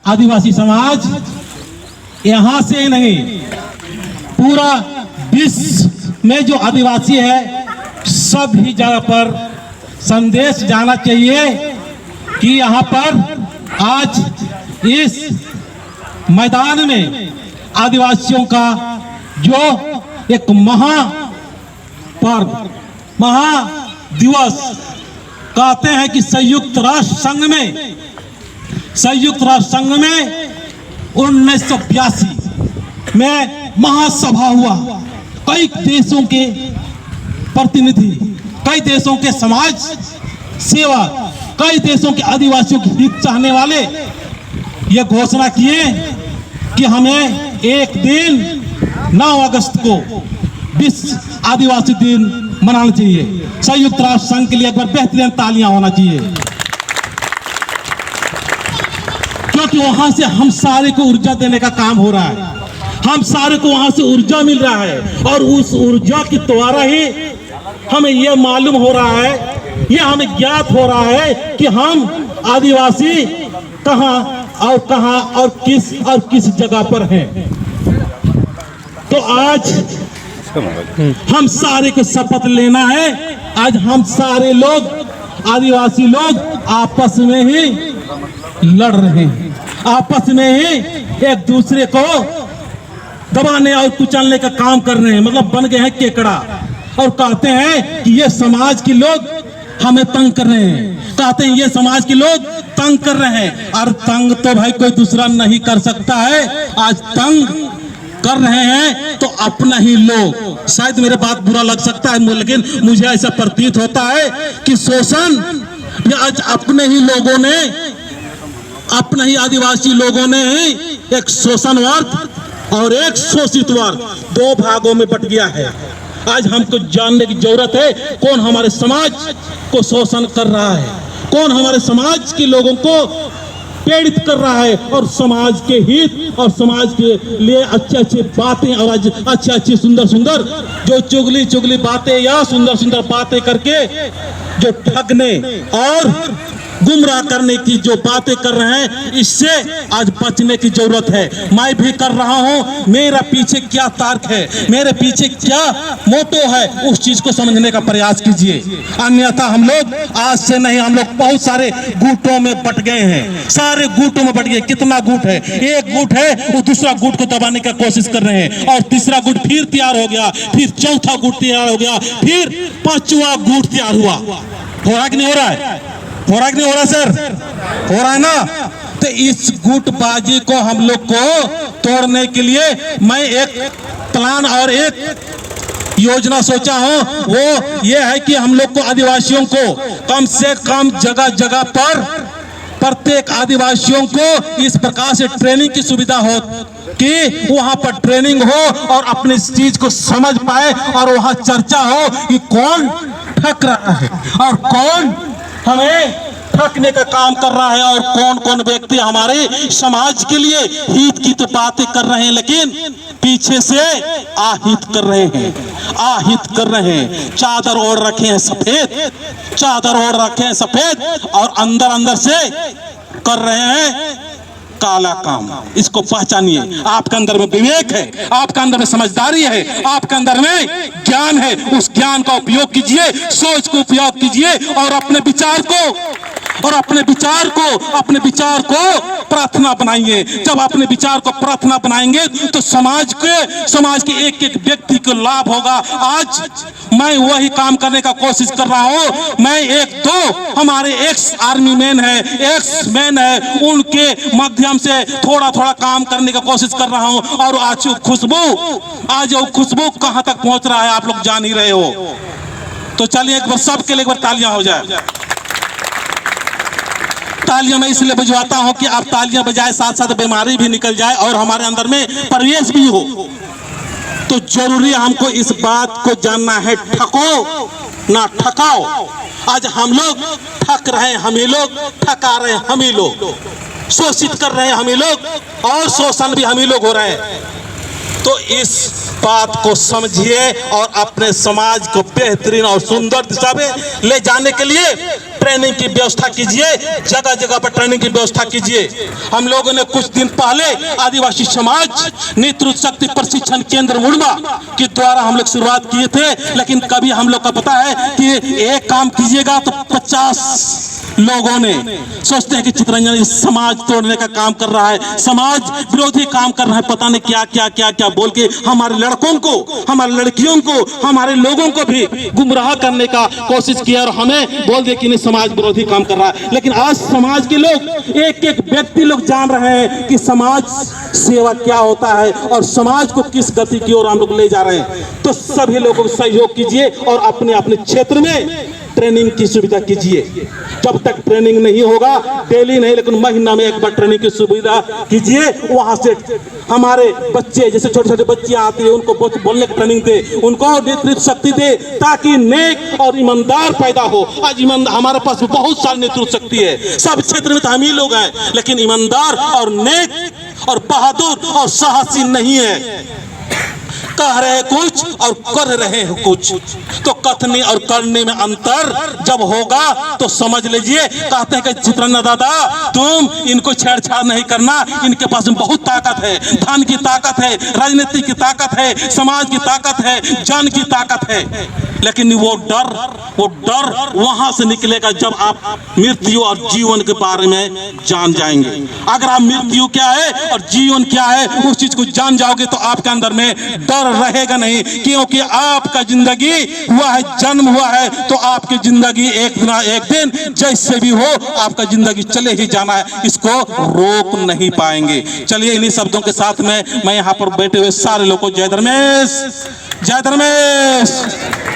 आदिवासी समाज यहाँ से ही नहीं, पूरा विश्व में जो आदिवासी है सभी जगह पर संदेश जाना चाहिए कि यहाँ पर आज इस मैदान में आदिवासियों का जो एक महापर्व, महादिवस कहते हैं कि संयुक्त राष्ट्र संघ में 1982 में महासभा हुआ। कई देशों के प्रतिनिधि, कई देशों के समाज सेवा, कई देशों के आदिवासियों के हित चाहने वाले ये घोषणा किए कि हमें एक दिन 9 अगस्त को विश्व आदिवासी दिन मनाना चाहिए। संयुक्त राष्ट्र संघ के लिए एक बार बेहतरीन तालियां होना चाहिए, क्योंकि वहां से हम सारे को ऊर्जा देने का काम हो रहा है। हम सारे को वहां से ऊर्जा मिल रहा है और उस ऊर्जा के द्वारा ही हमें यह मालूम हो रहा है, यह हमें ज्ञात हो रहा है कि हम आदिवासी कहां और किस जगह पर हैं। तो आज हम सारे को शपथ लेना है। आज हम सारे लोग, आदिवासी लोग आपस में ही लड़ रहे हैं, आपस में ही एक दूसरे को दबाने और कुचलने का काम कर रहे हैं। मतलब बन गए हैं केकड़ा और कहते हैं कि ये समाज के लोग हमें तंग कर रहे हैं, कहते हैं ये समाज के लोग तंग कर रहे हैं। और तंग तो भाई कोई दूसरा नहीं कर सकता है। आज तंग कर रहे हैं तो अपना ही लोग। शायद मेरे बात बुरा लग सकता है, लेकिन मुझे ऐसा प्रतीत होता है कि शोषण आज अपने ही लोगों ने, अपने ही आदिवासी लोगों ने एक शोषण वर्ग और एक शोषित वर्ग 2 भागों में बट गया है। आज हमको जानने की जरूरत है कौन हमारे समाज को शोषण कर रहा है, कौन हमारे समाज के लोगों को पीड़ित कर रहा है, और समाज के हित और समाज के लिए अच्छी बातें और अच्छी सुंदर जो चुगली बातें या सुंदर बातें करके जो ठगने और गुमराह करने की जो बातें कर रहे हैं, इससे आज बचने की जरूरत है। मैं भी कर रहा हूं, मेरा पीछे क्या तर्क है, मेरे पीछे क्या मोटो है, उस चीज को समझने का प्रयास कीजिए। अन्यथा हम लोग आज से नहीं, हम लोग बहुत सारे गुटों में बट गए हैं, सारे गुटों में बट गए। कितना गुट है? एक गुट है, वो दूसरा गुट को दबाने का कोशिश कर रहे हैं, और तीसरा गुट फिर तैयार हो गया, फिर चौथा गुट तैयार हो गया, फिर 5वां गुट तैयार हुआ। हो रहा कि नहीं हो रहा है? हो रहा कि नहीं हो रहा सर? हो रहा है ना? तो इस गुटबाजी को हम लोग को तोड़ने के लिए मैं एक प्लान और एक योजना सोचा हूं। वो ये है कि हम लोग को आदिवासियों को कम से कम जगह पर प्रत्येक आदिवासियों को इस प्रकार से ट्रेनिंग की सुविधा हो कि वहां पर ट्रेनिंग हो और अपनी चीज को समझ पाए, और वहां चर्चा हो कि कौन ठग रहा है और कौन हमें ठगने का काम कर रहा है, और कौन कौन व्यक्ति हमारे समाज के लिए हित की तो बातें कर रहे हैं, लेकिन पीछे से आहित कर रहे हैं, आहित कर रहे हैं। चादर ओढ़ रखे हैं सफेद, चादर ओढ़ रखे हैं सफेद, और अंदर से कर रहे हैं काला काम। इसको पहचानिए। आपके अंदर में विवेक है, आपके अंदर में समझदारी है, आपके अंदर में ज्ञान है। उस ज्ञान का उपयोग कीजिए, सोच को उपयोग कीजिए, और अपने विचार को प्रार्थना बनाइए। जब अपने विचार को प्रार्थना बनाएंगे तो समाज के एक एक व्यक्ति को लाभ होगा। आज मैं वही काम करने का कोशिश कर रहा हूं। मैं 1-2 हमारे एक्स आर्मी मैन है, एक्स मैन है, उनके माध्यम से थोड़ा काम करने का कोशिश कर रहा हूं। और आज वो खुशबू कहां तक पहुंच रहा है आप लोग जान ही रहे हो। तो चलिए एक बार सबके लिए एक बार तालियां हो जाए। तालियां मैं इसलिए बजवाता हूं कि आप तालियां बजाए, साथ साथ बीमारी भी निकल जाए और हमारे अंदर में प्रवेश भी हो। तो जरूरी हमको इस बात को जानना है, ठको ना ठकाओ। आज हम लोग ठक रहे हैं, हम ही लोग ठका रहे हैं, हम ही लोग शोषित कर रहे हैं, हम ही लोग, और शोषण भी हम ही लोग हो रहे हैं। तो इस बात को समझिए और अपने समाज को बेहतरीन और सुंदर दिशा में ले जाने के लिए ट्रेनिंग की व्यवस्था कीजिए, जगह जगह पर ट्रेनिंग की व्यवस्था कीजिए। हम लोगों ने कुछ दिन पहले आदिवासी समाज नेतृत्व शक्ति प्रशिक्षण केंद्र मुड़मा के द्वारा हम लोग शुरुआत किए थे, लेकिन कभी हम लोग का पता है कि एक काम कीजिएगा तो 50 लोगों ने सोचते हैं कि चितरंजन समाज तोड़ने का काम कर रहा है, समाज विरोधी काम कर रहा है, पता नहीं क्या क्या क्या क्या बोल के हमारे लड़कों को, हमारे लड़कियों को, हमारे लोगों को भी गुमराह करने का कोशिश किया और हमें बोल दिया कि नहीं समाज विरोधी काम कर रहा है। लेकिन आज समाज के लोग, एक एक व्यक्ति लोग जान रहे हैं कि समाज सेवा क्या होता है और समाज को किस गति की ओर हम लोग ले जा रहे हैं। तो सभी लोगों को सहयोग कीजिए और अपने अपने क्षेत्र में ट्रेनिंग की सुविधा कीजिए। जब तक ट्रेनिंग नहीं होगा, डेली नहीं लेकिन महीना में एक बार ट्रेनिंग की सुविधा कीजिए। वहां से हमारे बच्चे, जैसे छोटे छोटे बच्चे आते हैं, उनको बोलने की ट्रेनिंग दे, उनको नेतृत्व शक्ति दे, ताकि नेक और ईमानदार पैदा हो। आज हमारे पास बहुत सारी नेतृत्व शक्ति है, सब क्षेत्र में तो हम ही लोग हैं, लेकिन ईमानदार और नेक और बहादुर और साहसी नहीं है। कह रहे कुछ और कर रहे हैं कुछ, तो कथनी और करने में अंतर जब होगा तो समझ लीजिए। कहते हैं कि चितरंजन दादा तुम इनको छेड़छाड़ नहीं करना, इनके पास में बहुत ताकत है, धन की ताकत है, राजनीति की ताकत है, समाज की ताकत है, जन की ताकत है। लेकिन वो डर वहां से निकलेगा जब आप मृत्यु और जीवन के बारे में जान जाएंगे। अगर आप मृत्यु क्या है और जीवन क्या है उस चीज को जान जाओगे तो आपके अंदर में डर रहेगा नहीं, क्योंकि आपका जिंदगी हुआ है, जन्म हुआ है, तो आपकी जिंदगी एक ना एक दिन जैसे भी हो आपका जिंदगी चले ही जाना है, इसको रोक नहीं पाएंगे। चलिए इन्हीं शब्दों के साथ में मैं यहाँ पर बैठे हुए सारे लोगों को जय धर्मेश, जय धर्मेश।